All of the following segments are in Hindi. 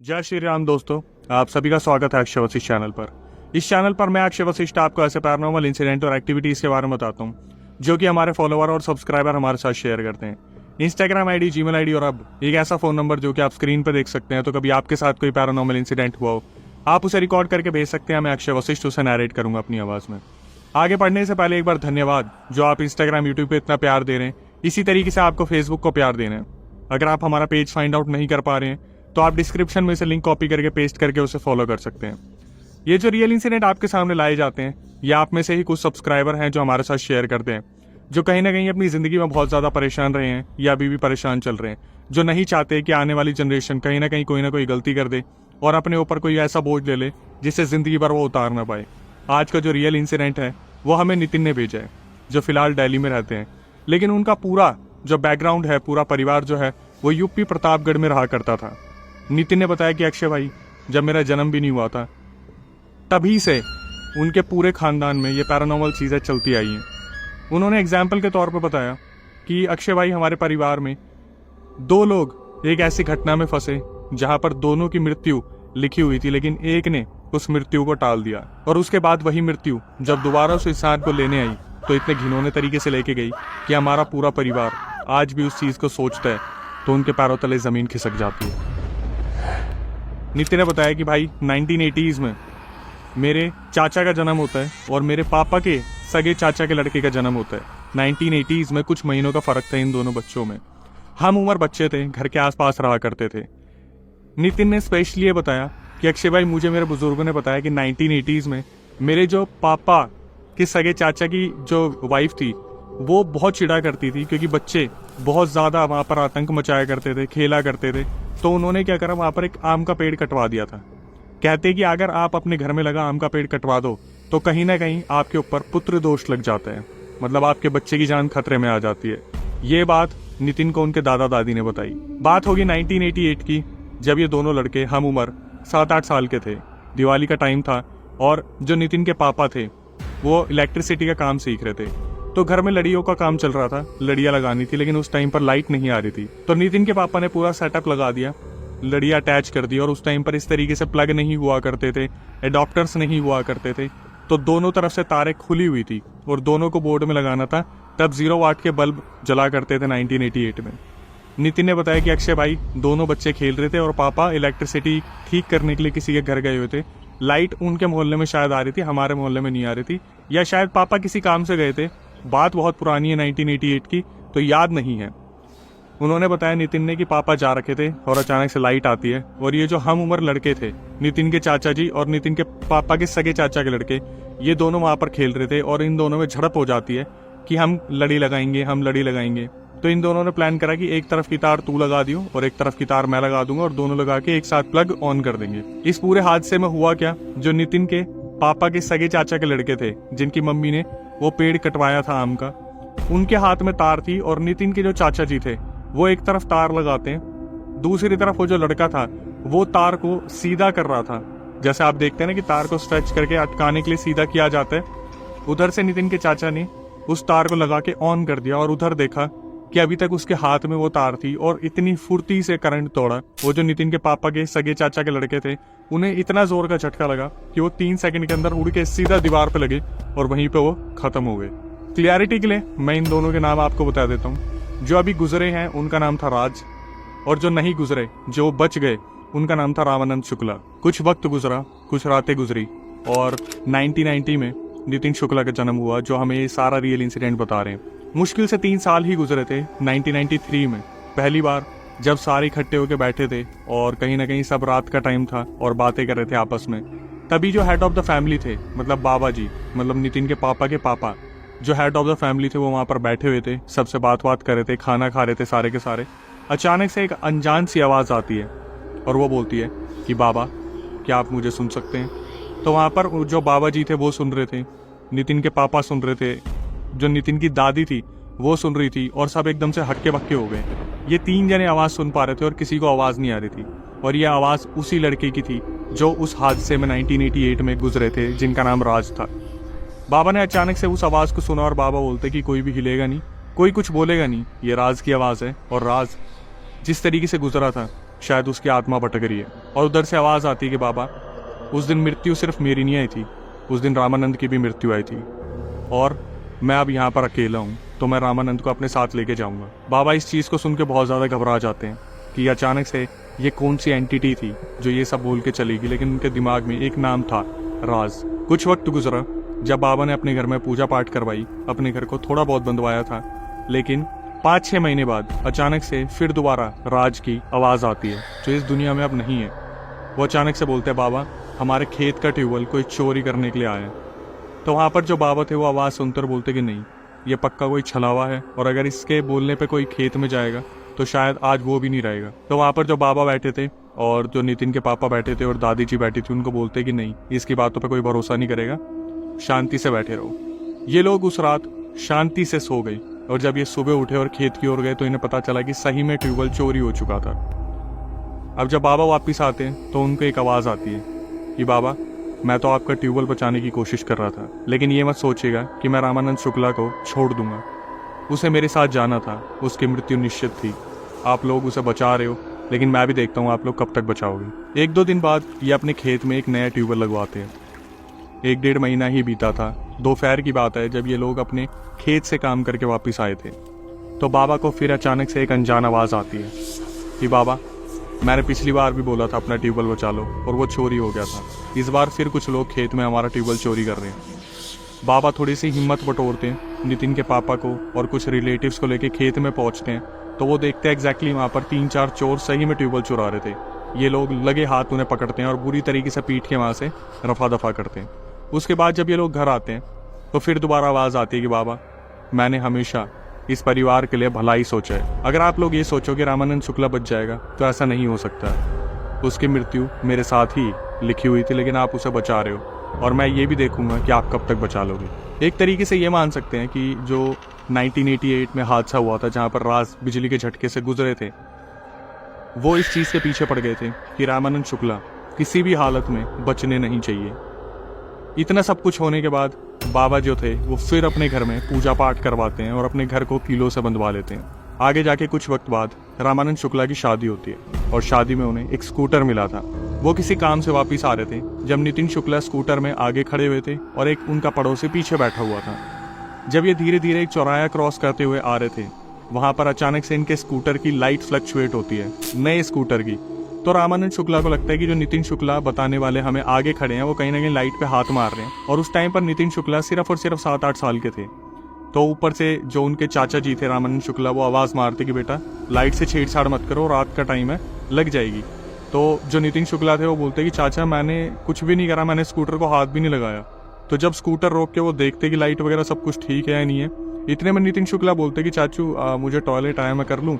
जय श्री राम दोस्तों, आप सभी का स्वागत है अक्षय वशिष्ठ चैनल पर। इस चैनल पर मैं अक्षय वशिष्ठ आपको ऐसे पैरानॉर्मल इंसिडेंट और एक्टिविटीज के बारे में बताता हूँ जो कि हमारे फॉलोअर और सब्सक्राइबर हमारे साथ शेयर करते हैं। इंस्टाग्राम आईडी, जीमेल आईडी और अब एक ऐसा फोन नंबर जो कि आप स्क्रीन पर देख सकते हैं। तो कभी आपके साथ कोई पैरानॉर्मल इंसिडेंट हुआ हो, आप उसे रिकॉर्ड करके भेज सकते हैं। मैं अक्षय वशिष्ठ उसे नरेट करूंगा अपनी आवाज में। आगे बढ़ने से पहले एक बार धन्यवाद जो आप इंस्टाग्राम, यूट्यूब पे इतना प्यार दे रहे हैं। इसी तरीके से आपको फेसबुक को प्यार देना है। अगर आप हमारा पेज फाइंड आउट नहीं कर पा रहे हैं तो आप डिस्क्रिप्शन में से लिंक कॉपी करके पेस्ट करके उसे फॉलो कर सकते हैं। ये जो रियल इंसिडेंट आपके सामने लाए जाते हैं, ये आप में से ही कुछ सब्सक्राइबर हैं जो हमारे साथ शेयर करते हैं, जो कहीं ना कहीं अपनी जिंदगी में बहुत ज्यादा परेशान रहे हैं या अभी भी परेशान चल रहे हैं, जो नहीं चाहते कि आने वाली जनरेशन कहीं ना कोई गलती कर दे और अपने ऊपर कोई ऐसा बोझ ले ले जिससे जिंदगी भर वो उतार ना पाए। आज का जो रियल इंसिडेंट है वो हमें नितिन ने भेजा है, जो फिलहाल दिल्ली में रहते हैं, लेकिन उनका पूरा जो बैकग्राउंड है, पूरा परिवार जो है वो यूपी प्रतापगढ़ में रहा करता था। नितिन ने बताया कि अक्षय भाई, जब मेरा जन्म भी नहीं हुआ था तभी से उनके पूरे खानदान में ये पैरानॉर्मल चीज़ें चलती आई हैं। उन्होंने एग्जाम्पल के तौर पर बताया कि अक्षय भाई, हमारे परिवार में दो लोग एक ऐसी घटना में फंसे जहां पर दोनों की मृत्यु लिखी हुई थी, लेकिन एक ने उस मृत्यु को टाल दिया और उसके बाद वही मृत्यु जब दोबारा उस इंसान को लेने आई तो इतने घिनौने तरीके से लेके गई कि हमारा पूरा परिवार आज भी उस चीज़ को सोचता है तो उनके पैरों तले ज़मीन खिसक जाती है। नितिन ने बताया कि भाई 1980s में मेरे चाचा का जन्म होता है और मेरे पापा के सगे चाचा के लड़के का जन्म होता है। 1980s में कुछ महीनों का फर्क था इन दोनों बच्चों में। हम उम्र बच्चे थे, घर के आसपास रहा करते थे। नितिन ने स्पेशली ये बताया कि अक्षय भाई, मुझे मेरे बुजुर्गों ने बताया कि 1980s में मेरे जो पापा के सगे चाचा की जो वाइफ थी वो बहुत चिढ़ा करती थी, क्योंकि बच्चे बहुत ज़्यादा वहाँ पर आतंक मचाया करते थे, खेला करते थे। तो उन्होंने क्या करा, वहाँ पर एक आम का पेड़ कटवा दिया था। कहते कि अगर आप अपने घर में लगा आम का पेड़ कटवा दो तो कहीं ना कहीं आपके ऊपर पुत्र दोष लग जाता है, मतलब आपके बच्चे की जान खतरे में आ जाती है। ये बात नितिन को उनके दादा दादी ने बताई। बात होगी 1988 की, जब ये दोनों लड़के हम उम्र 7-8 साल के थे। दिवाली का टाइम था और जो नितिन के पापा थे वो इलेक्ट्रिसिटी का काम सीख रहे थे। तो घर में लड़ियों का काम चल रहा था, लड़ियाँ लगानी थी, लेकिन उस टाइम पर लाइट नहीं आ रही थी। तो नितिन के पापा ने पूरा सेटअप लगा दिया, लड़ियाँ अटैच कर दी। और उस टाइम पर इस तरीके से प्लग नहीं हुआ करते थे, एडॉप्टर्स नहीं हुआ करते थे, तो दोनों तरफ से तारें खुली हुई थी और दोनों को बोर्ड में लगाना था। तब 0 वाट के बल्ब जला करते थे 1988 में। नितिन ने बताया कि अक्षय भाई, दोनों बच्चे खेल रहे थे और पापा इलेक्ट्रिसिटी ठीक करने के लिए किसी के घर गए हुए थे। लाइट उनके मोहल्ले में शायद आ रही थी, हमारे मोहल्ले में नहीं आ रही थी, या शायद पापा किसी काम से गए थे। बात बहुत पुरानी है 1988 की, तो याद नहीं है। उन्होंने बताया नितिन ने कि पापा जा रखे थे और अचानक से लाइट आती है और ये जो हम उम्र लड़के थे, नितिन के चाचा जी और नितिन के पापा के सगे चाचा के लड़के, ये दोनों वहाँ पर खेल रहे थे और इन दोनों में झड़प हो जाती है कि हम लड़ी लगाएंगे, हम लड़ी लगाएंगे। तो इन दोनों ने प्लान करा कि एक तरफ की तार तू लगा दियो और एक तरफ की तार मैं लगा दूंगा और दोनों लगा के एक साथ प्लग ऑन कर देंगे। इस पूरे हादसे में हुआ क्या, जो नितिन के पापा के सगे चाचा के लड़के थे जिनकी मम्मी ने वो पेड़ कटवाया था आम का, उनके हाथ में तार थी और नितिन के जो चाचा जी थे वो एक तरफ तार लगाते हैं, दूसरी तरफ वो जो लड़का था वो तार को सीधा कर रहा था। जैसे आप देखते हैं ना कि तार को स्ट्रेच करके अटकाने के लिए सीधा किया जाता है, उधर से नितिन के चाचा ने उस तार को लगा के ऑन कर दिया और उधर देखा कि अभी तक उसके हाथ में वो तार थी और इतनी फुर्ती से करंट तोड़ा। वो जो नितिन के पापा के सगे चाचा के लड़के थे उन्हें इतना जोर का झटका लगा कि वो 3 सेकंड के अंदर उड़ के सीधा दीवार पे लगे और वहीं पे वो खत्म हो गए। क्लियरिटी के लिए मैं इन दोनों के नाम आपको बता देता हूँ। जो अभी गुजरे हैं उनका नाम था राज, और जो नहीं गुजरे, जो बच गए, उनका नाम था रामानंद शुक्ला। कुछ वक्त गुजरा, कुछ रातें गुजरी और 1990 में नितिन शुक्ला का जन्म हुआ, जो हमें ये सारा रियल इंसिडेंट बता रहे हैं। मुश्किल से 3 साल ही गुजरे थे। 1993 में पहली बार जब सारे इकट्ठे होकर बैठे थे और कहीं ना कहीं सब रात का टाइम था और बातें कर रहे थे आपस में, तभी जो हेड ऑफ द फैमिली थे, मतलब बाबा जी, मतलब नितिन के पापा के पापा, जो हेड ऑफ द फैमिली थे, वो वहाँ पर बैठे हुए थे, सबसे बात कर रहे थे, खाना खा रहे थे सारे के सारे। अचानक से एक अनजान सी आवाज़ आती है और वो बोलती है कि बाबा, क्या आप मुझे सुन सकते हैं? तो वहाँ पर जो बाबा जी थे वो सुन रहे थे, नितिन के पापा सुन रहे थे, जो नितिन की दादी थी वो सुन रही थी, और सब एकदम से हक्के बक्के हो गए। ये 3 जने आवाज़ सुन पा रहे थे और किसी को आवाज़ नहीं आ रही थी, और ये आवाज़ उसी लड़के की थी जो उस हादसे में 1988 में गुजरे थे, जिनका नाम राज था। बाबा ने अचानक से उस आवाज़ को सुना और बाबा बोलते कि कोई भी हिलेगा नहीं, कोई कुछ बोलेगा नहीं, ये राज की आवाज़ है। और राज जिस तरीके से गुजरा था शायद उसकी आत्मा भटक रही है। और उधर से आवाज़ आती है कि बाबा, उस दिन मृत्यु सिर्फ मेरी नहीं आई थी, उस दिन रामानंद की भी मृत्यु आई थी, और मैं अब यहाँ पर अकेला हूँ, तो मैं रामानंद को अपने साथ लेके जाऊँगा। बाबा इस चीज़ को सुन के बहुत ज़्यादा घबरा जाते हैं कि अचानक से ये कौन सी एंटिटी थी जो ये सब बोल के चलेगी, लेकिन उनके दिमाग में एक नाम था, राज। कुछ वक्त गुजरा, जब बाबा ने अपने घर में पूजा पाठ करवाई, अपने घर को थोड़ा बहुत बंधवाया था, लेकिन 5-6 महीने बाद अचानक से फिर दोबारा राज की आवाज़ आती है जो इस दुनिया में अब नहीं है। वो अचानक से बोलते हैं, बाबा हमारे खेत का ट्यूबवेल कोई चोरी करने के लिए आया है। तो वहाँ पर जो बाबा थे वो आवाज़ सुनकर बोलते कि नहीं, ये पक्का कोई छलावा है, और अगर इसके बोलने पे कोई खेत में जाएगा तो शायद आज वो भी नहीं रहेगा। तो वहाँ पर जो बाबा बैठे थे और जो नितिन के पापा बैठे थे और दादी जी बैठी थी, उनको बोलते कि नहीं, इसकी बातों पे कोई भरोसा नहीं करेगा, शांति से बैठे रहो। ये लोग उस रात शांति से सो गए, और जब ये सुबह उठे और खेत की ओर गए तो इन्हें पता चला कि सही में ट्यूबवेल चोरी हो चुका था। अब जब बाबा वापस आते हैं तो उनको एक आवाज़ आती है कि बाबा, मैं तो आपका ट्यूबवेल बचाने की कोशिश कर रहा था, लेकिन ये मत सोचिएगा कि मैं रामानंद शुक्ला को छोड़ दूंगा। उसे मेरे साथ जाना था, उसकी मृत्यु निश्चित थी। आप लोग उसे बचा रहे हो, लेकिन मैं भी देखता हूँ आप लोग कब तक बचाओगे। 1-2 दिन बाद ये अपने खेत में एक नया ट्यूबवेल लगवाते हैं। 1-1.5 महीना ही बीता था। दोपहर की बात है जब ये लोग अपने खेत से काम करके वापस आए थे, तो बाबा को फिर अचानक से एक अनजान आवाज़ आती है कि बाबा, मैंने पिछली बार भी बोला था अपना ट्यूबवेल बचा लो, और वो चोरी हो गया था। इस बार फिर कुछ लोग खेत में हमारा ट्यूबवेल चोरी कर रहे हैं। बाबा थोड़ी सी हिम्मत बटोरते हैं, नितिन के पापा को और कुछ रिलेटिव्स को लेके खेत में पहुंचते हैं, तो वो देखते हैं एग्जैक्टली वहाँ पर 3-4 चोर सही में ट्यूबवेल चुरा रहे थे। ये लोग लगे हाथ उन्हें पकड़ते हैं और बुरी तरीके से पीट के वहाँ से रफा दफा करते हैं। उसके बाद जब ये लोग घर आते हैं तो फिर दोबारा आवाज़ आती है कि बाबा, मैंने हमेशा इस परिवार के लिए भलाई सोचा है। अगर आप लोग ये सोचो कि रामानंद शुक्ला बच जाएगा तो ऐसा नहीं हो सकता। उसकी मृत्यु मेरे साथ ही लिखी हुई थी, लेकिन आप उसे बचा रहे हो, और मैं ये भी देखूंगा कि आप कब तक बचा लोगे। एक तरीके से ये मान सकते हैं कि जो 1988 में हादसा हुआ था जहाँ पर राज बिजली के झटके से गुजरे थे, वो इस चीज़ के पीछे पड़ गए थे कि रामानंद शुक्ला किसी भी हालत में बचने नहीं चाहिए। इतना सब कुछ होने के बाद बाबा जो थे वो फिर अपने घर में पूजा पाठ करवाते हैं और अपने घर को कीलों से बंधवा लेते हैं। आगे जाके कुछ वक्त बाद रामानंद शुक्ला की शादी होती है, और शादी में उन्हें एक स्कूटर मिला था। वो किसी काम से वापस आ रहे थे जब नितिन शुक्ला स्कूटर में आगे खड़े हुए थे और एक उनका पड़ोसी पीछे बैठा हुआ था। जब ये धीरे धीरे एक चौराहा क्रॉस करते हुए आ रहे थे, वहां पर अचानक से इनके स्कूटर की लाइट फ्लक्चुएट होती है, नए स्कूटर की। तो रामानंद शुक्ला को लगता है कि जो नितिन शुक्ला बताने वाले हमें आगे खड़े हैं वो कहीं ना कहीं लाइट पे हाथ मार रहे हैं, और उस टाइम पर नितिन शुक्ला सिर्फ और सिर्फ 7-8 साल के थे। तो ऊपर से जो उनके चाचा जी थे रामानंद शुक्ला, वो आवाज़ मारते कि बेटा लाइट से छेड़छाड़ मत करो, रात का टाइम है, लग जाएगी। तो जो नितिन शुक्ला थे वो बोलते कि चाचा मैंने कुछ भी नहीं करा, मैंने स्कूटर को हाथ भी नहीं लगाया। तो जब स्कूटर रोक के वो देखते कि लाइट वगैरह सब कुछ ठीक है या नहीं है, इतने में नितिन शुक्ला बोलते कि चाचू मुझे टॉयलेट आया, मैं कर लूँ।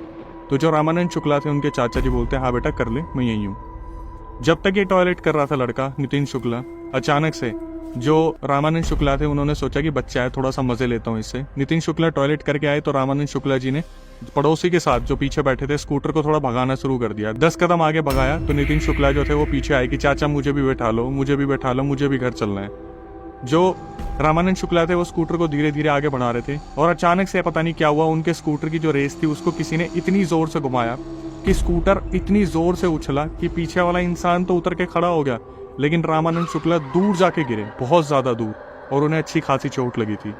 तो जो रामानंद शुक्ला थे उनके चाचा जी बोलते हैं, हाँ बेटा कर ले, मैं यहीं हूँ। जब तक ये टॉयलेट कर रहा था लड़का नितिन शुक्ला, अचानक से जो रामानंद शुक्ला थे उन्होंने सोचा कि बच्चा है, थोड़ा सा मजे लेता हूँ इससे। नितिन शुक्ला टॉयलेट करके आए तो रामानंद शुक्ला जी ने पड़ोसी के साथ जो पीछे बैठे थे स्कूटर को थोड़ा भगाना शुरू कर दिया। 10 कदम आगे भगाया तो नितिन शुक्ला जो थे वो पीछे आए कि चाचा मुझे भी बैठा लो, मुझे भी बैठा लो, मुझे भी घर चलना है। जो रामानंद शुक्ला थे वो स्कूटर को धीरे धीरे आगे बढ़ा रहे थे, और अचानक से पता नहीं क्या हुआ, उनके स्कूटर की जो रेस थी उसको किसी ने इतनी जोर से घुमाया कि स्कूटर इतनी जोर से उछला कि पीछे वाला इंसान तो उतर के खड़ा हो गया, लेकिन रामानंद शुक्ला दूर जाके गिरे, बहुत ज्यादा दूर, और उन्हें अच्छी खासी चोट लगी थी।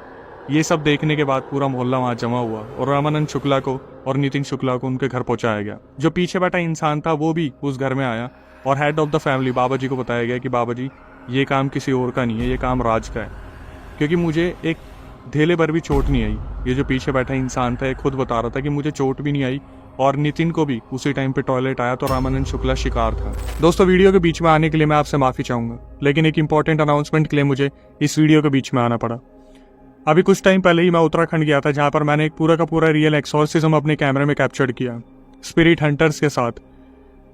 ये सब देखने के बाद पूरा मोहल्ला वहां जमा हुआ और रामानंद शुक्ला को और नितिन शुक्ला को उनके घर पहुंचाया गया। जो पीछे बैठा इंसान था वो भी उस घर में आया और हेड ऑफ द फैमिली बाबा जी को बताया गया कि बाबा जी ये काम किसी और का नहीं है, ये काम राज का है, क्योंकि मुझे एक धेले भर भी चोट नहीं आई। ये जो पीछे बैठा इंसान था ये खुद बता रहा था कि मुझे चोट भी नहीं आई, और नितिन को भी उसी टाइम पे टॉयलेट आया तो रामानंद शुक्ला शिकार था। दोस्तों वीडियो के बीच में आने के लिए मैं आपसे माफ़ी चाहूँगा, लेकिन एक इंपॉर्टेंट अनाउंसमेंट के लिए मुझे इस वीडियो के बीच में आना पड़ा। अभी कुछ टाइम पहले ही मैं उत्तराखंड गया था, जहाँ पर मैंने एक पूरा का पूरा रियल एक्सॉर्सिज्म अपने कैमरे में कैप्चर किया स्पिरिट हंटर्स के साथ,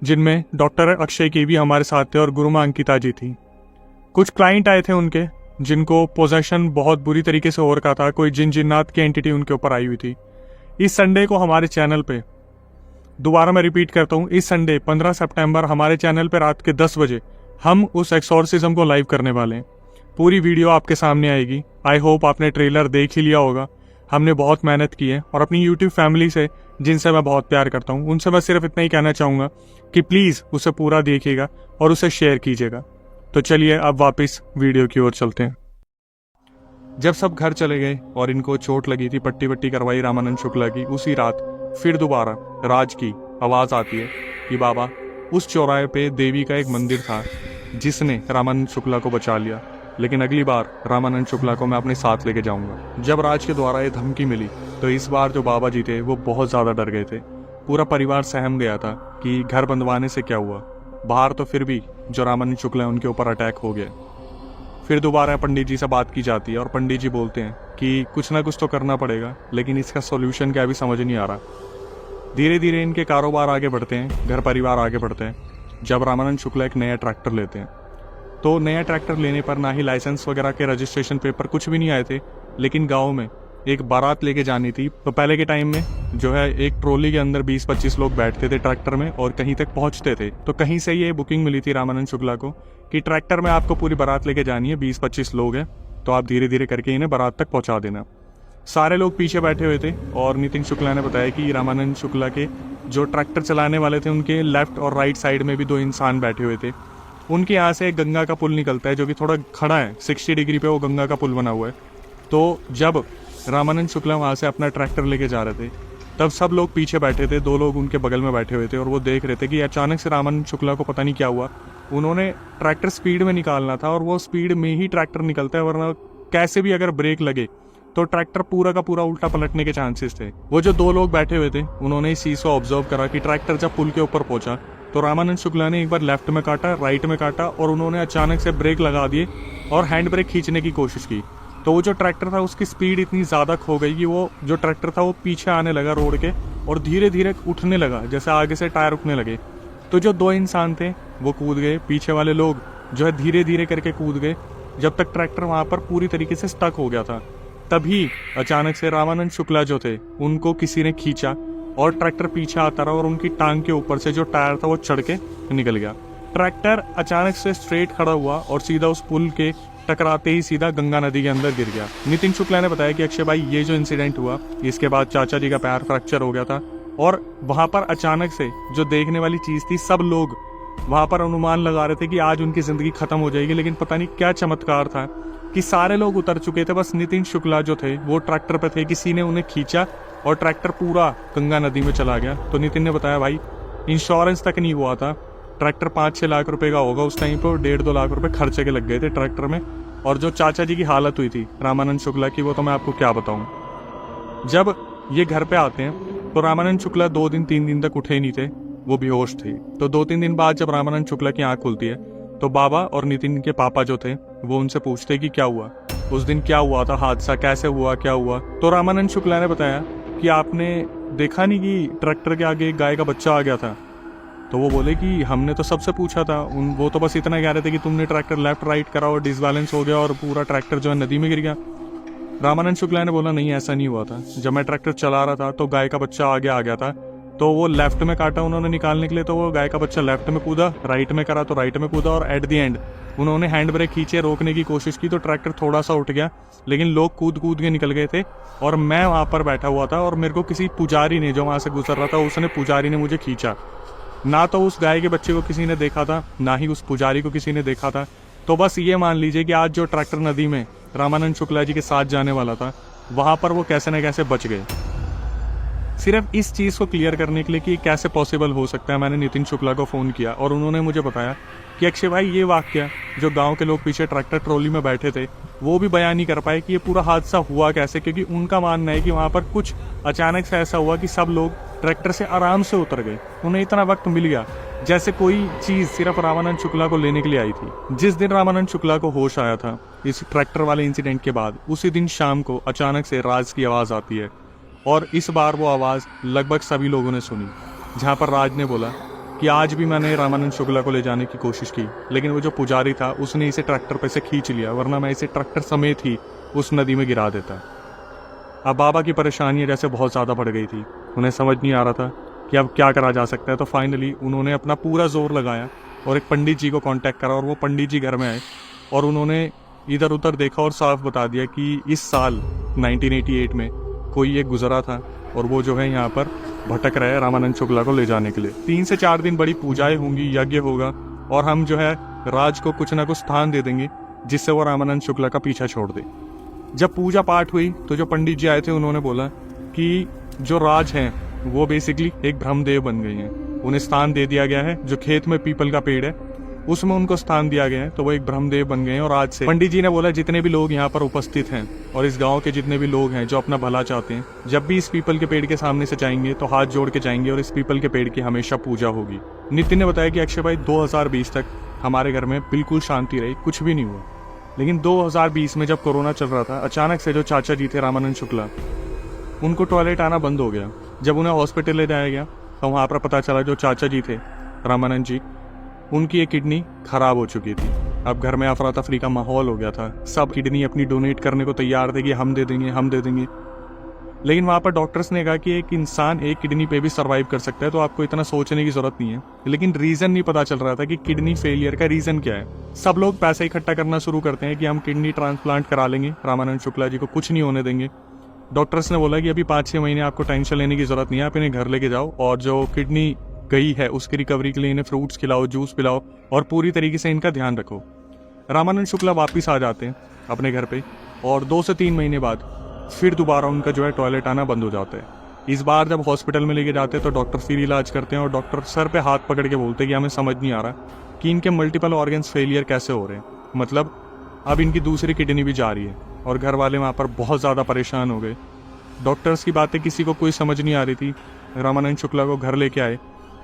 जिनमें डॉक्टर अक्षय की भी हमारे साथ थे और गुरुमा अंकिता जी थी। कुछ क्लाइंट आए थे उनके जिनको पोजेशन बहुत बुरी तरीके से हो रखा था, कोई जिन जिन्नात की एंटिटी उनके ऊपर आई हुई थी। इस संडे को हमारे चैनल पे, दोबारा मैं रिपीट करता हूँ, इस संडे 15 सितंबर हमारे चैनल पे रात के 10 बजे हम उस एक्सॉर्सिज्म को लाइव करने वाले हैं। पूरी वीडियो आपके सामने आएगी। आई होप आपने ट्रेलर देख ही लिया होगा। हमने बहुत मेहनत की है और अपनी यूट्यूब फैमिली से जिनसे मैं बहुत प्यार करता हूँ, उनसे मैं सिर्फ इतना ही कहना चाहूँगा कि प्लीज़ उसे पूरा देखिएगा और उसे शेयर कीजिएगा। तो चलिए अब वापस वीडियो की ओर चलते हैं। जब सब घर चले गए और इनको चोट लगी थी, पट्टी वट्टी करवाई रामानंद शुक्ला की, उसी रात फिर दोबारा राज की आवाज़ आती है कि बाबा, उस चौराहे पे देवी का एक मंदिर था जिसने रामानंद शुक्ला को बचा लिया, लेकिन अगली बार रामानंद शुक्ला को मैं अपने साथ लेके जाऊंगा। जब राज के द्वारा ये धमकी मिली तो इस बार जो बाबा जी थे वो बहुत ज़्यादा डर गए थे। पूरा परिवार सहम गया था कि घर बंधवाने से क्या हुआ, बाहर तो फिर भी जो रामानंद शुक्ला है उनके ऊपर अटैक हो गया। फिर दोबारा पंडित जी से बात की जाती है और पंडित जी बोलते हैं कि कुछ ना कुछ तो करना पड़ेगा, लेकिन इसका सॉल्यूशन क्या अभी समझ नहीं आ रहा। धीरे धीरे इनके कारोबार आगे बढ़ते हैं, घर परिवार आगे बढ़ते हैं। जब रामानंद शुक्ला एक नया ट्रैक्टर लेते हैं तो नया ट्रैक्टर लेने पर ना ही लाइसेंस वगैरह के रजिस्ट्रेशन पेपर कुछ भी नहीं आए थे, लेकिन गांव में एक बारात लेके जानी थी। तो पहले के टाइम में जो है एक ट्रॉली के अंदर 20-25 लोग बैठते थे ट्रैक्टर में और कहीं तक पहुंचते थे। तो कहीं से ये बुकिंग मिली थी रामानंद शुक्ला को कि ट्रैक्टर में आपको पूरी बारात लेके जानी है, 20-25 लोग हैं, तो आप धीरे धीरे करके इन्हें बारात तक पहुंचा देना। सारे लोग पीछे बैठे हुए थे और नितिन शुक्ला ने बताया कि रामानंद शुक्ला के जो ट्रैक्टर चलाने वाले थे उनके लेफ्ट और राइट साइड में भी 2 इंसान बैठे हुए थे। उनके यहाँ से एक गंगा का पुल निकलता है जो कि थोड़ा खड़ा है, 60 डिग्री पे वो गंगा का पुल बना हुआ है। तो जब रामानंद शुक्ला वहाँ से अपना ट्रैक्टर लेके जा रहे थे तब सब लोग पीछे बैठे थे, 2 लोग उनके बगल में बैठे हुए थे और वो देख रहे थे कि अचानक से रामानंद शुक्ला को पता नहीं क्या हुआ। उन्होंने ट्रैक्टर स्पीड में निकालना था और वो स्पीड में ही ट्रैक्टर निकलता है, वरना कैसे भी अगर ब्रेक लगे तो ट्रैक्टर पूरा का पूरा उल्टा पलटने के चांसेस थे। वो जो 2 लोग बैठे हुए थे उन्होंने इस चीज़ को ऑब्जर्व करा कि ट्रैक्टर जब पुल के ऊपर पहुंचा तो रामानंद शुक्ला ने एक बार लेफ्ट में काटा, राइट में काटा और उन्होंने अचानक से ब्रेक लगा दिए और हैंड ब्रेक खींचने की कोशिश की। तो वो जो ट्रैक्टर था उसकी स्पीड इतनी ज़्यादा खो गई कि वो जो ट्रैक्टर था वो पीछे आने लगा रोड के और धीरे धीरे उठने लगा, जैसे आगे से टायर उठने लगे। तो जो 2 इंसान थे वो कूद गए, पीछे वाले लोग जो है धीरे धीरे करके कूद गए, जब तक ट्रैक्टर वहाँ पर पूरी तरीके से स्टक हो गया था। तभी अचानक से रामानंद शुक्ला जो थे उनको किसी ने खींचा और ट्रैक्टर पीछे आता रहा और उनकी टांग के ऊपर से जो टायर था वो चढ़ के निकल गया। ट्रैक्टर अचानक से स्ट्रेट खड़ा हुआ और सीधा उस पुल के टकराते ही सीधा गंगा नदी के अंदर गिर गया। नितिन शुक्ला ने बताया कि अक्षय भाई, ये जो इंसिडेंट हुआ इसके बाद चाचा जी का पैर फ्रैक्चर हो गया था और वहां पर अचानक से जो देखने वाली चीज थी, सब लोग वहां पर अनुमान लगा रहे थे कि आज उनकी जिंदगी खत्म हो जाएगी, लेकिन पता नहीं क्या चमत्कार था कि सारे लोग उतर चुके थे, बस नितिन शुक्ला जो थे वो ट्रैक्टर पे थे। किसी ने उन्हें खींचा और ट्रैक्टर पूरा गंगा नदी में चला गया। तो नितिन ने बताया भाई, इंश्योरेंस तक नहीं हुआ था, ट्रैक्टर 5-6 लाख रुपए का होगा उस टाइम पे और 1.5-2 लाख रुपए खर्चे के लग गए थे ट्रैक्टर में। और जो चाचा जी की हालत हुई थी रामानंद शुक्ला की, वो तो मैं आपको क्या बताऊं। जब ये घर पे आते हैं तो रामानंद शुक्ला 2-3 दिन तक उठे ही नहीं थे, वो बेहोश थे। तो 2-3 दिन बाद जब रामानंद शुक्ला की आंख खुलती है तो बाबा और नितिन के पापा जो थे वो उनसे पूछते कि क्या हुआ, उस दिन क्या हुआ था, हादसा कैसे हुआ, क्या हुआ। तो रामानंद शुक्ला ने बताया कि आपने देखा नहीं कि ट्रैक्टर के आगे एक गाय का बच्चा आ गया था। तो वो बोले कि हमने तो सबसे पूछा था, वो तो बस इतना कह रहे थे कि तुमने ट्रैक्टर लेफ्ट राइट करा और डिसबैलेंस हो गया और पूरा ट्रैक्टर जो है नदी में गिर गया। रामानंद शुक्ला ने बोला नहीं, ऐसा नहीं हुआ था। जब मैं ट्रैक्टर चला रहा था तो गाय का बच्चा आगे आ गया था, तो वो लेफ्ट में काटा उन्होंने निकालने के लिए, तो वो गाय का बच्चा लेफ्ट में कूदा, राइट में करा तो राइट में कूदा और एट द एंड उन्होंने हैंड ब्रेक खींचे, रोकने की कोशिश की तो ट्रैक्टर थोड़ा सा उठ गया, लेकिन लोग कूद कूद के निकल गए थे और मैं वहां पर बैठा हुआ था और मेरे को किसी पुजारी ने जो वहां से गुजर रहा था उसने पुजारी ने मुझे खींचा। ना तो उस गाय के बच्चे को किसी ने देखा था, ना ही उस पुजारी को किसी ने देखा था। तो बस ये मान लीजिए कि आज जो ट्रैक्टर नदी में रामानंद शुक्ला जी के साथ जाने वाला था वहां पर वो कैसे न कैसे बच गए। सिर्फ इस चीज़ को क्लियर करने के लिए कि कैसे पॉसिबल हो सकता है, मैंने नितिन शुक्ला को फ़ोन किया और उन्होंने मुझे बताया कि अक्षय भाई, ये वाक्य जो गांव के लोग पीछे ट्रैक्टर ट्रॉली में बैठे थे वो भी बयान नहीं कर पाए कि ये पूरा हादसा हुआ कैसे, क्योंकि उनका मानना है कि वहाँ पर कुछ अचानक से ऐसा हुआ कि सब लोग ट्रैक्टर से आराम से उतर गए, उन्हें इतना वक्त मिल गया जैसे कोई चीज़ सिर्फ रामानंद शुक्ला को लेने के लिए आई थी। जिस दिन रामानंद शुक्ला को होश आया था इस ट्रैक्टर वाले इंसिडेंट के बाद, उसी दिन शाम को अचानक से राज की आवाज़ आती है और इस बार वो आवाज़ लगभग सभी लोगों ने सुनी, जहाँ पर राज ने बोला कि आज भी मैंने रामानंद शुक्ला को ले जाने की कोशिश की, लेकिन वो जो पुजारी था उसने इसे ट्रैक्टर पे से खींच लिया, वरना मैं इसे ट्रैक्टर समेत ही उस नदी में गिरा देता। अब बाबा की परेशानी जैसे बहुत ज़्यादा बढ़ गई थी, उन्हें समझ नहीं आ रहा था कि अब क्या करा जा सकता है। तो फाइनली उन्होंने अपना पूरा जोर लगाया और एक पंडित जी को कांटेक्ट करा और वो पंडित जी घर में आए और उन्होंने इधर उधर देखा और साफ बता दिया कि इस साल 1988 में कोई एक गुजरा था और वो जो है यहाँ पर भटक रहे हैं रामानंद शुक्ला को ले जाने के लिए। 3 से 4 दिन बड़ी पूजाएं होंगी, यज्ञ होगा और हम जो है राज को कुछ ना कुछ स्थान दे देंगे जिससे वो रामानंद शुक्ला का पीछा छोड़ दे। जब पूजा पाठ हुई तो जो पंडित जी आए थे उन्होंने बोला कि जो राज हैं वो बेसिकली एक ब्रह्मदेव बन गए हैं, उन्हें स्थान दे दिया गया है। जो खेत में पीपल का पेड़ है उसमें उनको स्थान दिया गया है, तो वो एक ब्रह्मदेव बन गए हैं। और आज से पंडित जी ने बोला जितने भी लोग यहाँ पर उपस्थित हैं और इस गांव के जितने भी लोग हैं जो अपना भला चाहते हैं, जब भी इस पीपल के पेड़ के सामने से जाएंगे तो हाथ जोड़ के जाएंगे और इस पीपल के पेड़ की हमेशा पूजा होगी। नितिन ने बताया कि अक्षय भाई 2020 तक हमारे घर में बिल्कुल शांति रही, कुछ भी नहीं हुआ। लेकिन 2020 में जब कोरोना चल रहा था, अचानक से जो चाचा जी थे रामानंद शुक्ला, उनको टॉयलेट आना बंद हो गया। जब उन्हें हॉस्पिटल ले जाया गया तो वहाँ पर पता चला जो चाचा जी थे रामानंद जी, उनकी एक किडनी खराब हो चुकी थी। अब घर में अफरा तफरी का माहौल हो गया था, सब किडनी अपनी डोनेट करने को तैयार थे कि हम दे देंगे, हम दे देंगे। लेकिन वहाँ पर डॉक्टर्स ने कहा कि एक इंसान एक किडनी पे भी सर्वाइव कर सकता है, तो आपको इतना सोचने की जरूरत नहीं है। लेकिन रीजन नहीं पता चल रहा था कि किडनी फेलियर का रीजन क्या है। सब लोग पैसा इकट्ठा करना शुरू करते हैं कि हम किडनी ट्रांसप्लांट करा लेंगे, रामानंद शुक्ला जी को कुछ नहीं होने देंगे। डॉक्टर्स ने बोला कि अभी 5-6 महीने आपको टेंशन लेने की जरूरत नहीं है, आप इन्हें घर लेके जाओ और जो किडनी गई है उसकी रिकवरी के लिए इन्हें फ्रूट्स खिलाओ, जूस पिलाओ और पूरी तरीके से इनका ध्यान रखो। रामानंद शुक्ला वापिस आ जाते हैं अपने घर पे और 2 से 3 महीने बाद फिर दोबारा उनका जो है टॉयलेट आना बंद हो जाता है। इस बार जब हॉस्पिटल में लेके जाते हैं तो डॉक्टर फिर इलाज करते हैं और डॉक्टर सर पे हाथ पकड़ के बोलते हैं कि हमें समझ नहीं आ रहा कि इनके मल्टीपल ऑर्गन्स फेलियर कैसे हो रहे हैं, मतलब अब इनकी दूसरी किडनी भी जा रही है। और घर वाले वहाँ पर बहुत ज़्यादा परेशान हो गए। डॉक्टर्स की बातें किसी को कोई समझ नहीं आ रही थी। रामानंद शुक्ला को घर लेके आए।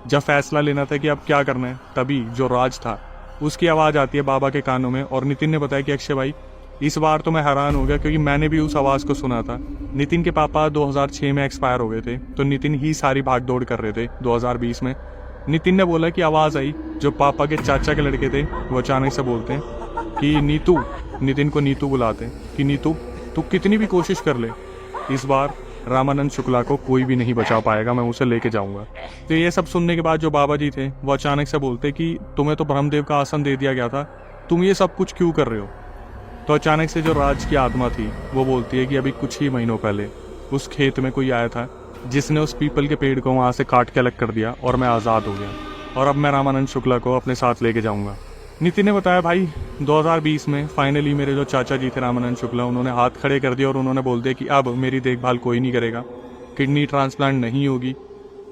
जब फैसला लेना था कि अब क्या करना है, तभी जो राज था उसकी आवाज़ आती है बाबा के कानों में और नितिन ने बताया कि अक्षय भाई इस बार तो मैं हैरान हो गया क्योंकि मैंने भी उस आवाज़ को सुना था। नितिन के पापा 2006 में एक्सपायर हो गए थे, तो नितिन ही सारी भाग दौड़ कर रहे थे 2020 में। नितिन ने बोला कि आवाज़ आई, जो पापा के चाचा के लड़के थे वो अचानक से बोलते हैं कि नीतू, नितिन को नीतू बुलाते हैं कि नीतू तू कितनी भी कोशिश कर ले, इस बार रामानंद शुक्ला को कोई भी नहीं बचा पाएगा, मैं उसे लेके जाऊंगा। तो ये सब सुनने के बाद जो बाबा जी थे वो अचानक से बोलते कि तुम्हें तो ब्रह्मदेव का आसन दे दिया गया था, तुम ये सब कुछ क्यों कर रहे हो। तो अचानक से जो राज की आत्मा थी वो बोलती है कि अभी कुछ ही महीनों पहले उस खेत में कोई आया था जिसने उस पीपल के पेड़ को वहाँ से काट के अलग कर दिया और मैं आज़ाद हो गया और अब मैं रामानंद शुक्ला को अपने साथ लेके जाऊंगा। नितिन ने बताया भाई 2020 में फाइनली मेरे जो चाचा जी थे रामानंद शुक्ला, उन्होंने हाथ खड़े कर दिया और उन्होंने बोल दिया कि अब मेरी देखभाल कोई नहीं करेगा, किडनी ट्रांसप्लांट नहीं होगी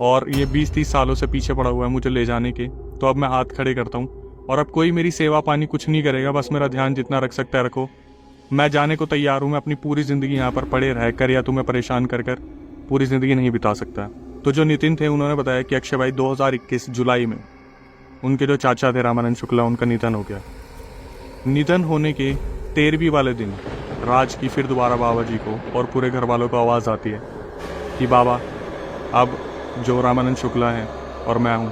और ये 20-30 सालों से पीछे पड़ा हुआ है मुझे ले जाने के, तो अब मैं हाथ खड़े करता हूँ और अब कोई मेरी सेवा पानी कुछ नहीं करेगा, बस मेरा ध्यान जितना रख सकता है रखो। मैं जाने को तैयार हूँ, मैं अपनी पूरी ज़िंदगी यहाँ पर पड़े रह कर या तुम्हें परेशान कर कर पूरी ज़िंदगी नहीं बिता सकता। तो जो नितिन थे उन्होंने बताया कि अक्षय भाई 2021 जुलाई में उनके जो चाचा थे रामानंद शुक्ला, उनका निधन हो गया। निधन होने के 13वीं वाले दिन राज की फिर दोबारा बाबा जी को और पूरे घर वालों को आवाज़ आती है कि बाबा अब जो रामानंद शुक्ला हैं और मैं हूँ,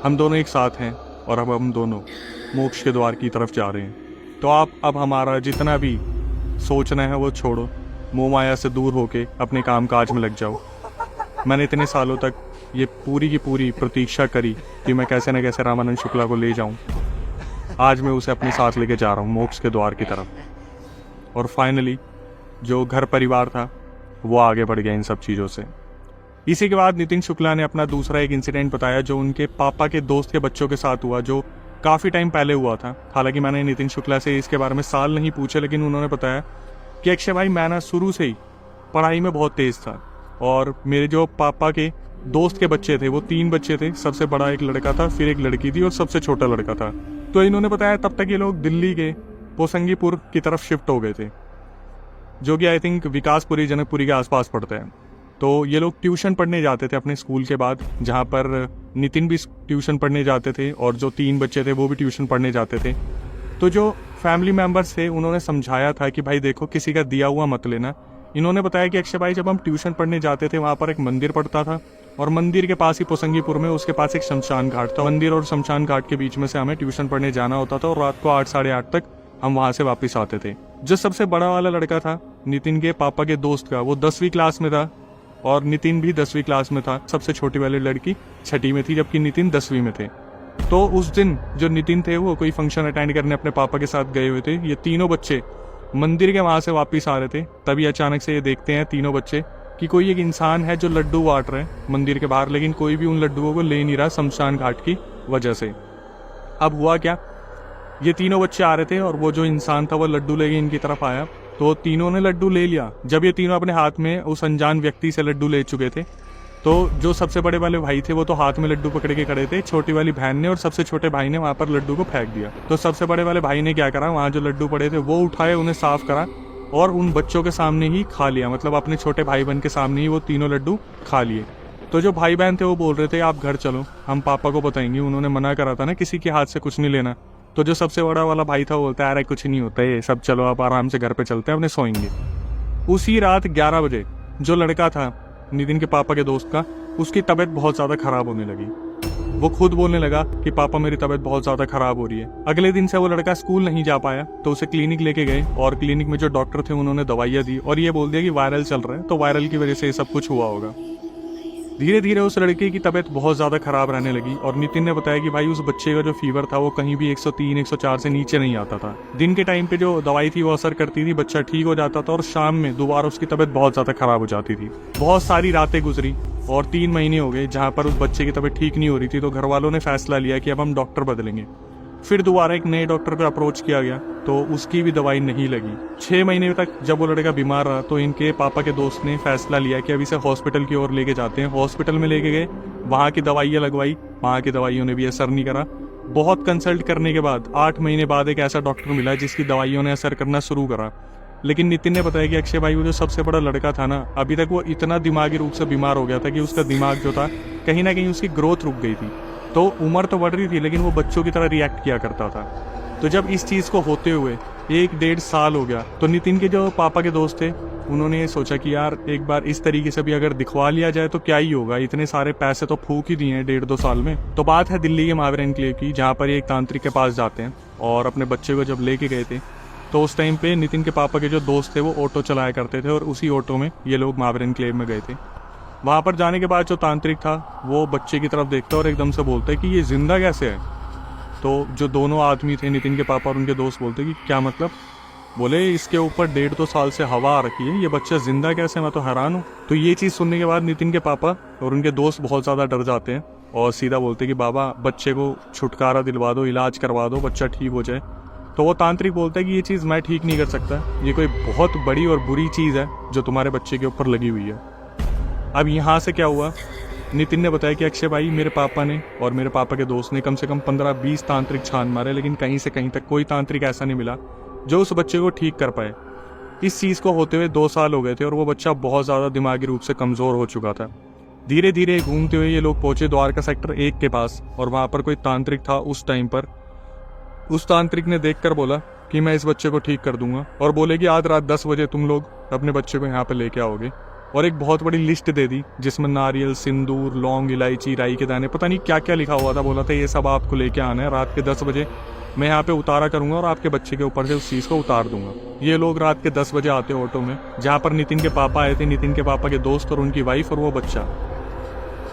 हम दोनों एक साथ हैं और अब हम दोनों मोक्ष के द्वार की तरफ जा रहे हैं, तो आप अब हमारा जितना भी सोचना है वो छोड़ो, मोह माया से दूर होके अपने काम काज में लग जाओ। मैंने इतने सालों तक ये पूरी की पूरी प्रतीक्षा करी कि मैं कैसे न कैसे रामानंद शुक्ला को ले जाऊं, आज मैं उसे अपने साथ लेके जा रहा हूँ मोक्ष के द्वार की तरफ। और फाइनली जो घर परिवार था वो आगे बढ़ गया इन सब चीज़ों से। इसी के बाद नितिन शुक्ला ने अपना दूसरा एक इंसिडेंट बताया जो उनके पापा के दोस्त के बच्चों के साथ हुआ, जो काफ़ी टाइम पहले हुआ था। हालांकि मैंने नितिन शुक्ला से इसके बारे में साल नहीं पूछे, लेकिन उन्होंने बताया कि अक्षय भाई मैं ना शुरू से ही पढ़ाई में बहुत तेज़ था और मेरे जो पापा के दोस्त के बच्चे थे वो 3 बच्चे थे, सबसे बड़ा एक लड़का था, फिर एक लड़की थी और सबसे छोटा लड़का था। तो इन्होंने बताया तब तक ये लोग दिल्ली के पोसंगीपुर की तरफ शिफ्ट हो गए थे, जो कि आई थिंक विकासपुरी जनकपुरी के आसपास पड़ता है। तो ये लोग ट्यूशन पढ़ने जाते थे अपने स्कूल के बाद, जहाँ पर नितिन भी ट्यूशन पढ़ने जाते थे और जो 3 बच्चे थे वो भी ट्यूशन पढ़ने जाते थे। तो जो फैमिली मेम्बर्स थे उन्होंने समझाया था कि भाई देखो किसी का दिया हुआ मत लेना। इन्होंने बताया कि अक्षय भाई जब हम ट्यूशन पढ़ने जाते थे वहाँ पर एक मंदिर पड़ता था और मंदिर के पास ही पोसंगीपुर में उसके पास एक शमशान घाट था। मंदिर और शमशान घाट के बीच में से हमें ट्यूशन पढ़ने जाना होता था और रात को 8 साढ़े 8 तक हम वहाँ से वापस आते थे। जो सबसे बड़ा वाला लड़का था नितिन के पापा के दोस्त का, वो 10वीं क्लास में था और नितिन भी 10वीं क्लास में था। सबसे छोटी वाली लड़की 6ठी में थी जबकि नितिन 10वीं में थे। तो उस दिन जो नितिन थे वो कोई फंक्शन अटेंड करने अपने पापा के साथ गए हुए थे। ये तीनों बच्चे मंदिर के वहाँ से वापस आ रहे थे, तभी अचानक से ये देखते हैं तीनों बच्चे कि कोई एक इंसान है जो लड्डू बांट रहे हैं मंदिर के बाहर, लेकिन कोई भी उन लड्डुओं को ले नहीं रहा शमशान घाट की वजह से। अब हुआ क्या, ये तीनों बच्चे आ रहे थे और वो जो इंसान था वो लड्डू लेके इनकी तरफ आया, तो तीनों ने लड्डू ले लिया। जब ये तीनों अपने हाथ में उस अनजान व्यक्ति से लड्डू ले चुके थे, तो जो सबसे बड़े वाले भाई थे वो तो हाथ में लड्डू पकड़ के खड़े थे, छोटी वाली बहन ने और सबसे छोटे भाई ने वहां पर लड्डू को फेंक दिया। तो सबसे बड़े वाले भाई ने क्या करा, वहां जो लड्डू पड़े थे वो उठाए, उन्हें साफ करा और उन बच्चों के सामने ही खा लिया, मतलब अपने छोटे भाई बहन के सामने ही वो तीनों लड्डू खा लिए। तो जो भाई बहन थे वो बोल रहे थे आप घर चलो, हम पापा को बताएंगे, उन्होंने मना करा था ना किसी के हाथ से कुछ नहीं लेना। तो जो सबसे बड़ा वाला भाई था वो बोलता है अरे कुछ नहीं होता है सब, चलो आप आराम से घर पे चलते हैं, अपने सोएंगे। उसी रात 11 बजे जो लड़का था नितिन के पापा के दोस्त का, उसकी तबीयत बहुत ज़्यादा खराब होने लगी। वो खुद बोलने लगा कि पापा मेरी तबीयत बहुत ज़्यादा खराब हो रही है। अगले दिन से वो लड़का स्कूल नहीं जा पाया, तो उसे क्लिनिक लेके गए और क्लिनिक में जो डॉक्टर थे उन्होंने दवाइयाँ दी और ये बोल दिया कि वायरल चल रहा है, तो वायरल की वजह से ये सब कुछ हुआ होगा। धीरे धीरे उस लड़के की तबीयत बहुत ज़्यादा खराब रहने लगी और नितिन ने बताया कि भाई उस बच्चे का जो फीवर था वो कहीं भी 103 104 से नीचे नहीं आता था। दिन के टाइम पे जो दवाई थी वो असर करती थी, बच्चा ठीक हो जाता था और शाम में दोबारा उसकी तबीयत बहुत ज़्यादा खराब हो जाती थी। बहुत सारी रातें गुजरी और 3 महीने हो गए जहाँ पर उस बच्चे की तबीयत ठीक नहीं हो रही थी, तो घर वालों ने फैसला लिया कि अब हम डॉक्टर बदलेंगे। फिर दोबारा एक नए डॉक्टर को अप्रोच किया गया तो उसकी भी दवाई नहीं लगी। 6 महीने तक जब वो लड़का बीमार रहा तो इनके पापा के दोस्त ने फैसला लिया कि अब इसे हॉस्पिटल की ओर लेके जाते हैं। हॉस्पिटल में लेके गए, वहाँ की दवाइयाँ लगवाई, वहाँ की दवाइयों ने भी असर नहीं करा। बहुत कंसल्ट करने के बाद 8 महीने बाद एक ऐसा डॉक्टर मिला जिसकी दवाइयों ने असर करना शुरू करा। लेकिन नितिन ने बताया कि अक्षय भाई वो जो सबसे बड़ा लड़का था ना, अभी तक वो इतना दिमागी रूप से बीमार हो गया था कि उसका दिमाग जो था कहीं ना कहीं उसकी ग्रोथ रुक गई थी। तो उम्र तो बढ़ रही थी लेकिन वो बच्चों की तरह रिएक्ट किया करता था। तो जब इस चीज़ को होते हुए 1-1.5 साल हो गया तो नितिन के जो पापा के दोस्त थे उन्होंने ये सोचा कि यार एक बार इस तरीके से भी अगर दिखवा लिया जाए तो क्या ही होगा, इतने सारे पैसे तो फूक ही दिए हैं 1.5-2 साल में। तो बात है दिल्ली के महावीर एनक्लेव की, जहाँ पर एक तांत्रिक के पास जाते हैं और अपने बच्चे को जब लेके गए थे तो उस टाइम पे नितिन के पापा के जो दोस्त थे वो ऑटो चलाया करते थे और उसी ऑटो में ये लोग महावीर एनक्लेव में गए थे। वहाँ पर जाने के बाद जो तांत्रिक था वो बच्चे की तरफ देखता और एकदम से बोलता है कि ये जिंदा कैसे है। तो जो दोनों आदमी थे नितिन के पापा और उनके दोस्त बोलते कि क्या मतलब, बोले इसके ऊपर 1.5-2 साल से हवा आ रखी है, ये बच्चा जिंदा कैसे, मैं तो हैरान हूँ। तो ये चीज़ सुनने के बाद नितिन के पापा और उनके दोस्त बहुत ज़्यादा डर जाते हैं और सीधा बोलते कि बाबा बच्चे को छुटकारा दिलवा दो, इलाज करवा दो, बच्चा ठीक हो जाए। तो वो तांत्रिक बोलता है कि ये चीज़ मैं ठीक नहीं कर सकता, ये कोई बहुत बड़ी और बुरी चीज़ है जो तुम्हारे बच्चे के ऊपर लगी हुई है। अब यहाँ से क्या हुआ, नितिन ने बताया कि अक्षय भाई मेरे पापा ने और मेरे पापा के दोस्त ने कम से कम 15-20 तांत्रिक छान मारे, लेकिन कहीं से कहीं तक कोई तांत्रिक ऐसा नहीं मिला जो उस बच्चे को ठीक कर पाए। इस चीज़ को होते हुए 2 साल हो गए थे और वो बच्चा बहुत ज़्यादा दिमागी रूप से कमज़ोर हो चुका था। धीरे धीरे घूमते हुए ये लोग पहुंचे द्वारका सेक्टर 1 के पास और वहाँ पर कोई तांत्रिक था उस टाइम पर। उस तांत्रिक ने देखकर बोला कि मैं इस बच्चे को ठीक कर दूंगा और बोले कि आज रात 10 बजे तुम लोग अपने बच्चे को यहाँ पे लेके आओगे, और एक बहुत बड़ी लिस्ट दे दी जिसमें नारियल, सिंदूर, लौंग, इलायची, राई के दाने, पता नहीं क्या क्या लिखा हुआ था। बोला था ये सब आपको लेके आना है, रात के 10 बजे मैं यहाँ पे उतारा करूंगा और आपके बच्चे के ऊपर से उस चीज़ को उतार दूंगा। ये लोग रात के 10 बजे आते ऑटो में, जहाँ पर नितिन के पापा आए थे, नितिन के पापा के दोस्त और उनकी वाइफ और वो बच्चा।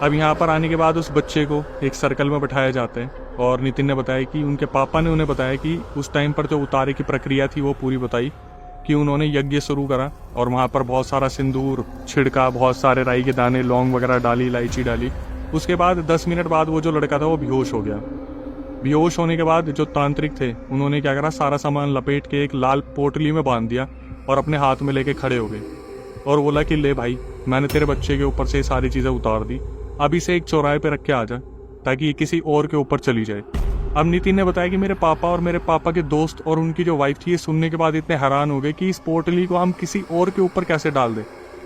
अब यहाँ पर आने के बाद उस बच्चे को एक सर्कल में बैठाया जाता है और नितिन ने बताया कि उनके पापा ने उन्हें बताया कि उस टाइम पर जो उतारे की प्रक्रिया थी वो पूरी बताई कि उन्होंने यज्ञ शुरू करा और वहाँ पर बहुत सारा सिंदूर छिड़का, बहुत सारे राई के दाने, लौंग वगैरह डाली, इलायची डाली। उसके बाद 10 मिनट बाद वो जो लड़का था वो बेहोश हो गया। बेहोश होने के बाद जो तांत्रिक थे उन्होंने क्या करा, सारा सामान लपेट के एक लाल पोटली में बांध दिया और अपने हाथ में लेके खड़े हो गए और बोला कि ले भाई मैंने तेरे बच्चे के ऊपर से ये सारी चीज़ें उतार दी, अब इसे एक चौराहे पे रख के आ जा ताकि ये किसी और के ऊपर चली जाए। अब नितिन ने बताया कि मेरे पापा और मेरे पापा के दोस्त और उनकी जो वाइफ थी ये सुनने के बाद इतने हैरान हो गए कि इस पोटली को हम किसी और के ऊपर कैसे डाल दें,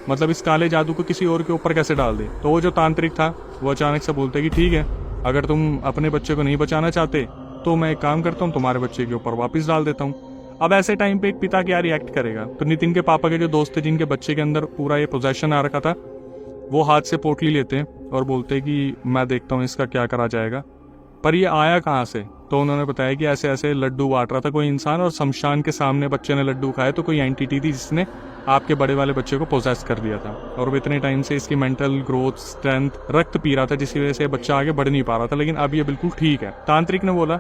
मतलब इस काले जादू को किसी और के ऊपर कैसे डाल दें। तो वो जो तांत्रिक था वो अचानक से बोलते कि ठीक है, अगर तुम अपने बच्चे को नहीं बचाना चाहते तो मैं एक काम करता हूँ, तुम्हारे बच्चे के ऊपर वापस डाल देता हूँ। अब ऐसे टाइम पे एक पिता क्या रिएक्ट करेगा। तो नितिन के पापा के जो दोस्त थे जिनके बच्चे के अंदर पूरा ये पोजेशन आ रखा था, वो हाथ से पोटली लेते हैं और बोलते हैं कि मैं देखता हूँ इसका क्या करा जाएगा। पर ये आया कहाँ से, तो उन्होंने बताया कि ऐसे ऐसे लड्डू बांट रहा था कोई इंसान और शमशान के सामने बच्चे ने लड्डू खाए, तो कोई एंटिटी थी जिसने आपके बड़े वाले बच्चे को पोजेस कर दिया था और वो इतने टाइम से इसकी मेंटल ग्रोथ, स्ट्रेंथ, रक्त पी रहा था जिसकी वजह से बच्चा आगे बढ़ नहीं पा रहा था, लेकिन अब ये बिल्कुल ठीक है। तांत्रिक ने बोला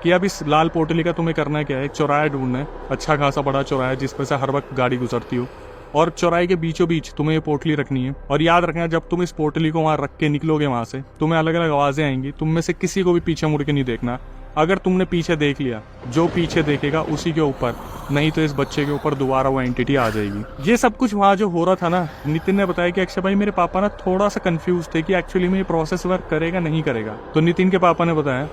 कि अब इस लाल पोटली का तुम्हें करना क्या है, एक चौराहा ढूंढना है, अच्छा खासा बड़ा चौराहा जिस पर से हर वक्त गाड़ी गुजरती हो, और चौराहे के बीचों बीच तुम्हें ये पोटली रखनी है। और याद रखना, जब तुम इस पोटली को वहां रख के निकलोगे वहां से, तुम्हें अलग अलग आवाजें आएंगी। तुम में से किसी को भी पीछे मुड़ के नहीं देखना। अगर तुमने पीछे देख लिया, जो पीछे देखेगा उसी के ऊपर, नहीं तो इस बच्चे के ऊपर दोबारा वो एंटिटी आ जाएगी। ये सब कुछ वहाँ जो हो रहा था ना, नितिन ने बताया कि अक्षय भाई मेरे पापा ना थोड़ा सा कंफ्यूज थे कि एक्चुअली में ये प्रोसेस वर्क करेगा नहीं करेगा। तो नितिन के पापा ने बताया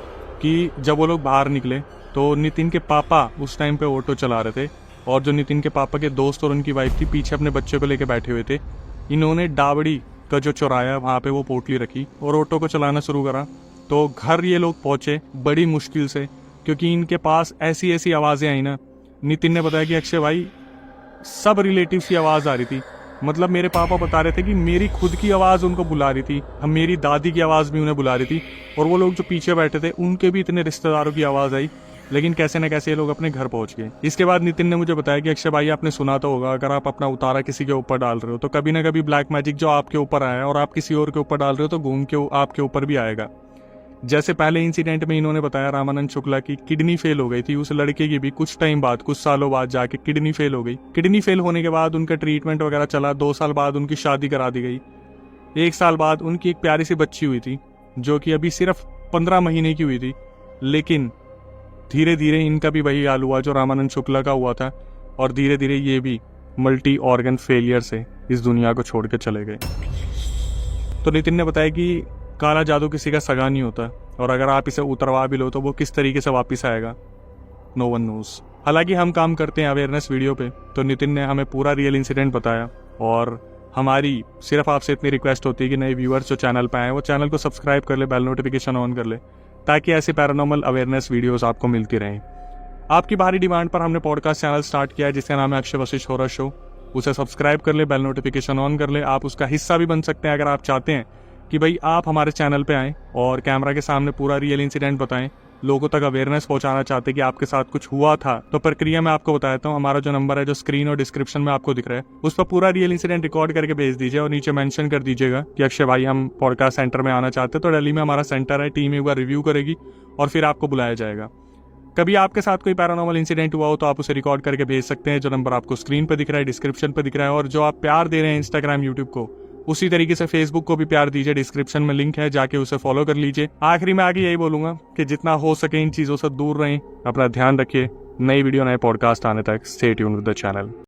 कि जब वो लोग बाहर निकले तो नितिन के पापा उस टाइम पे ऑटो चला रहे थे, और जो नितिन के पापा के दोस्त और उनकी वाइफ थी पीछे अपने बच्चे को लेके बैठे हुए थे। इन्होंने डाबड़ी का जो चौराया वहाँ पे वो पोटली रखी और ऑटो को चलाना शुरू करा। तो घर ये लोग पहुंचे बड़ी मुश्किल से, क्योंकि इनके पास ऐसी ऐसी आवाज़ें आई ना। नितिन ने बताया कि अक्षय भाई सब रिलेटिव्स की आवाज़ आ रही थी। मतलब मेरे पापा बता रहे थे कि मेरी खुद की आवाज़ उनको बुला रही थी, हम मेरी दादी की आवाज़ भी उन्हें बुला रही थी, और वो लोग जो पीछे बैठे थे उनके भी इतने रिश्तेदारों की आवाज़ आई। लेकिन कैसे न कैसे ये लोग अपने घर पहुंच गए। इसके बाद नितिन ने मुझे बताया कि अक्षय भाई आपने सुना तो होगा, अगर आप अपना उतारा किसी के ऊपर डाल रहे हो तो कभी ना कभी ब्लैक मैजिक जो आपके ऊपर आया और आप किसी और के ऊपर डाल रहे हो तो घूम के आपके ऊपर भी आएगा। जैसे पहले इंसिडेंट में इन्होंने बताया रामानंद शुक्ला की किडनी फेल हो गई थी, उस लड़के की भी कुछ टाइम बाद, कुछ सालों बाद जाके किडनी फेल हो गई। किडनी फेल होने के बाद उनका ट्रीटमेंट वगैरह चला, 2 साल बाद उनकी शादी करा दी गई। 1 साल बाद उनकी एक प्यारी सी बच्ची हुई थी जो कि अभी सिर्फ 15 महीने की हुई थी। लेकिन धीरे धीरे इनका भी वही हाल हुआ जो रामानंद शुक्ला का हुआ था, और धीरे धीरे ये भी मल्टी ऑर्गन फेलियर से इस दुनिया को छोड़ के चले गए। तो नितिन ने बताया कि काला जादू किसी का सगा नहीं होता, और अगर आप इसे उतरवा भी लो तो वो किस तरीके से वापस आएगा, नो वन नोज। हालांकि हम काम करते हैं अवेयरनेस वीडियो पे, तो नितिन ने हमें पूरा रियल इंसिडेंट बताया। और हमारी सिर्फ आपसे इतनी रिक्वेस्ट होती है कि नए व्यूअर्स जो चैनल पे आए वो चैनल को सब्सक्राइब कर ले, बेल नोटिफिकेशन ऑन कर ले, ताकि ऐसे पैरानॉर्मल अवेयरनेस वीडियोस आपको मिलती रहें। आपकी भारी डिमांड पर हमने पॉडकास्ट चैनल स्टार्ट किया है जिसका नाम है अक्षय वशिष्ठ हॉरर शो। उसे सब्सक्राइब कर ले, बेल नोटिफिकेशन ऑन कर ले। आप उसका हिस्सा भी बन सकते हैं अगर आप चाहते हैं कि भाई आप हमारे चैनल पे आएँ और कैमरा के सामने पूरा रियल इंसिडेंट बताएं, लोगों तक अवेयरनेस पहुंचाना चाहते हैं कि आपके साथ कुछ हुआ था। तो प्रक्रिया मैं आपको बता देता हूँ। हमारा जो नंबर है जो स्क्रीन और डिस्क्रिप्शन में आपको दिख रहा है, उस पर पूरा रियल इंसिडेंट रिकॉर्ड करके भेज दीजिए और नीचे मेंशन कर दीजिएगा कि अक्षय भाई हम पॉडकास्ट सेंटर में आना चाहते हैं। तो दिल्ली में हमारा सेंटर है, टीम एक बार रिव्यू करेगी और फिर आपको बुलाया जाएगा। कभी आपके साथ कोई पैरानॉर्मल इंसिडेंट हुआ हो तो आप उसे रिकॉर्ड करके भेज सकते हैं। जो नंबर आपको स्क्रीन पर दिख रहा है, डिस्क्रिप्शन पर दिख रहा है। और जो आप प्यार दे रहे हैं इंस्टाग्राम, यूट्यूब को, उसी तरीके से फेसबुक को भी प्यार दीजिए। डिस्क्रिप्शन में लिंक है, जाके उसे फॉलो कर लीजिए। आखिरी में आगे यही बोलूंगा कि जितना हो सके इन चीजों से दूर रहें, अपना ध्यान रखिए। नई वीडियो, नए पॉडकास्ट आने तक stay tuned with the channel.